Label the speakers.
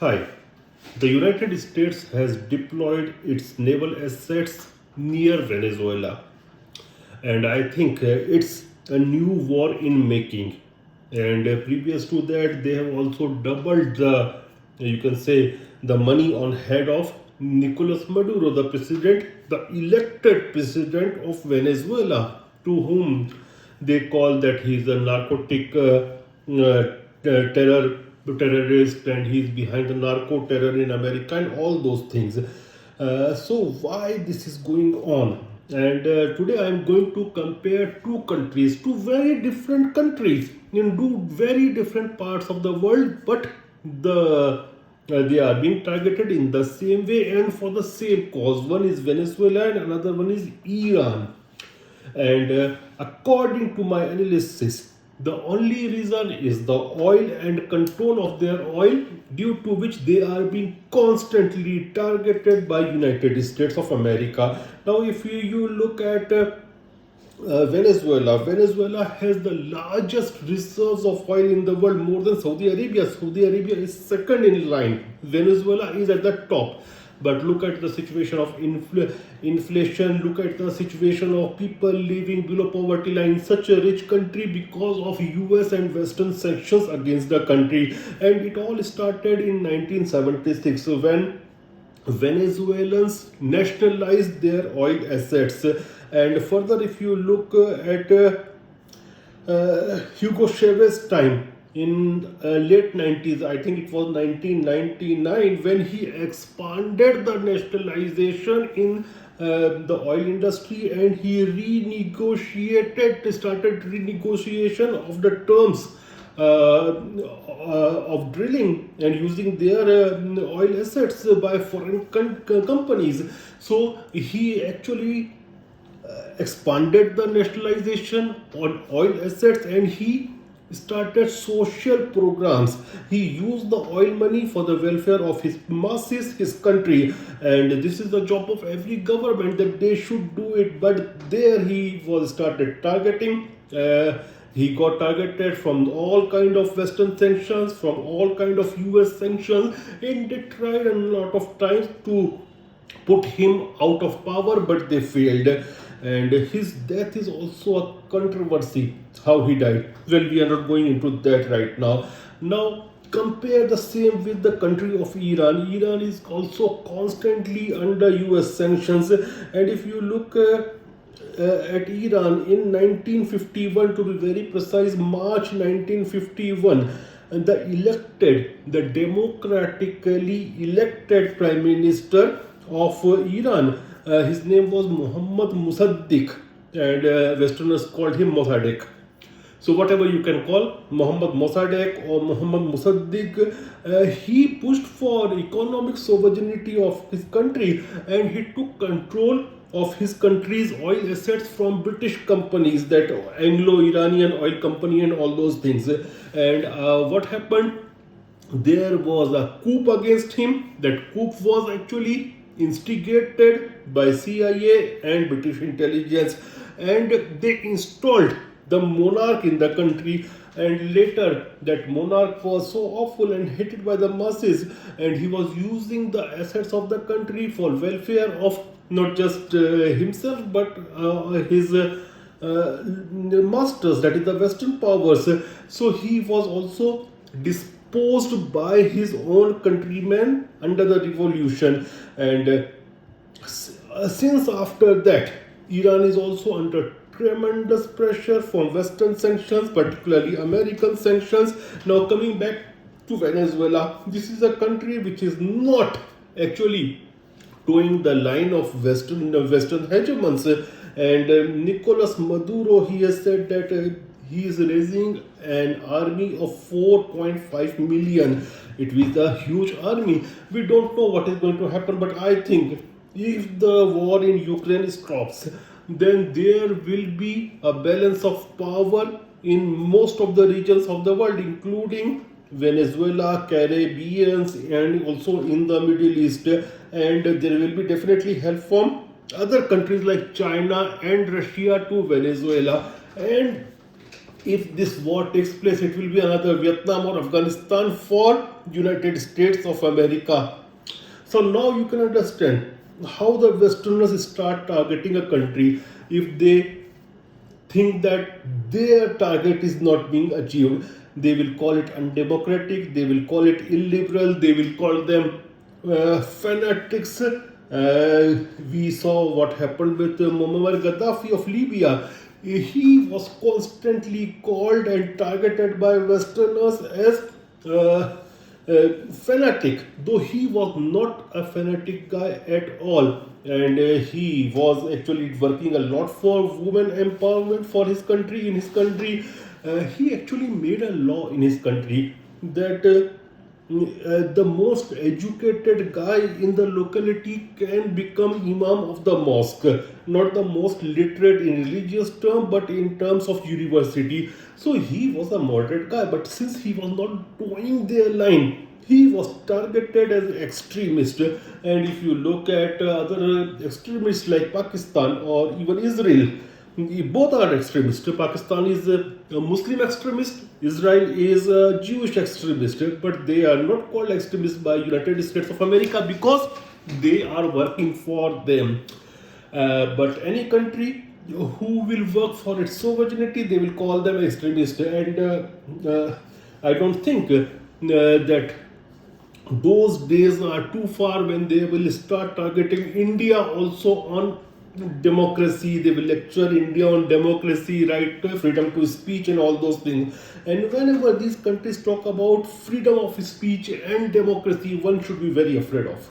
Speaker 1: Hi. The United States has deployed its naval assets near Venezuela, and I think it's a new war in making. And previous to that, they have also doubled you can say, the money on head of Nicolas Maduro, the president, the elected president of Venezuela, to whom they call that he's a narcotic terrorist and he's behind the narco terror in America and all those things. So why this is going on? And today I am going to compare two countries, two very different countries in two very different parts of the world, but they are being targeted in the same way and for the same cause. One is Venezuela and another one is Iran. And according to my analysis, the only reason is the oil and control of their oil, due to which they are being constantly targeted by United States of America. Now, if you look at Venezuela has the largest reserves of oil in the world, more than Saudi Arabia. Saudi Arabia is second in line. Venezuela is at the top. But look at the situation of inflation, look at the situation of people living below poverty line in such a rich country because of US and Western sanctions against the country. And it all started in 1976 when Venezuelans nationalized their oil assets. And further, if you look at Hugo Chavez time in late 90s, I think it was 1999, when he expanded the nationalization in the oil industry, and he started renegotiation of the terms of drilling and using their oil assets by foreign companies. So he actually expanded the nationalization on oil assets, and he started social programs. He used the oil money for the welfare of his masses, his country, and this is the job of every government that they should do it. But there he was started targeting. He got targeted from all kind of Western sanctions, from all kind of US sanctions, and they tried a lot of times to put him out of power, but they failed. And his death is also a controversy, how he died. Well, we are not going into that right now. Now, compare the same with the country of Iran. Iran is also constantly under US sanctions. And if you look at Iran in 1951, to be very precise, March 1951, the democratically elected prime minister of Iran, his name was Muhammad Mossadegh, and Westerners called him Mossadegh. So whatever you can call Muhammad Mossadegh or Muhammad Mossadegh, he pushed for economic sovereignty of his country, and he took control of his country's oil assets from British companies, that Anglo-Iranian oil company and all those things. And what happened? There was a coup against him. That coup was actually instigated by CIA and British intelligence, and they installed the monarch in the country. And later that monarch was so awful and hated by the masses, and he was using the assets of the country for welfare of not just himself, but his masters, that is the Western powers. So he was also disposed by his own countrymen under the revolution. And since after that, Iran is also under tremendous pressure from Western sanctions, particularly American sanctions. Now, coming back to Venezuela, this is a country which is not actually toeing the line of Western hegemons. And Nicolas Maduro, he has said that he is raising an army of 4.5 million. It is a huge army. We don't know what is going to happen, but I think if the war in Ukraine stops, then there will be a balance of power in most of the regions of the world, including Venezuela, Caribbeans, and also in the Middle East. And there will be definitely help from other countries like China and Russia to Venezuela. And if this war takes place, it will be another Vietnam or Afghanistan for United States of America. So now you can understand how the Westerners start targeting a country if they think that their target is not being achieved. They will call it undemocratic, they will call it illiberal, they will call them fanatics. We saw what happened with Muammar Gaddafi of Libya. He was constantly called and targeted by Westerners as fanatic, though he was not a fanatic guy at all, and he was actually working a lot for women empowerment for his country. In his country, he actually made a law in his country that the most educated guy in the locality can become imam of the mosque, not the most literate in religious term but in terms of university. So he was a moderate guy, but since he was not towing their line, he was targeted as an extremist. And if you look at other extremists like Pakistan or even Israel, both are extremists. Pakistan is a Muslim extremist, Israel is a Jewish extremist, but they are not called extremists by United States of America because they are working for them. But any country who will work for its sovereignty, they will call them extremists. And I don't think that those days are too far when they will start targeting India also on democracy. They will lecture India on democracy, right, freedom to speech and all those things. And whenever these countries talk about freedom of speech and democracy, one should be very afraid of.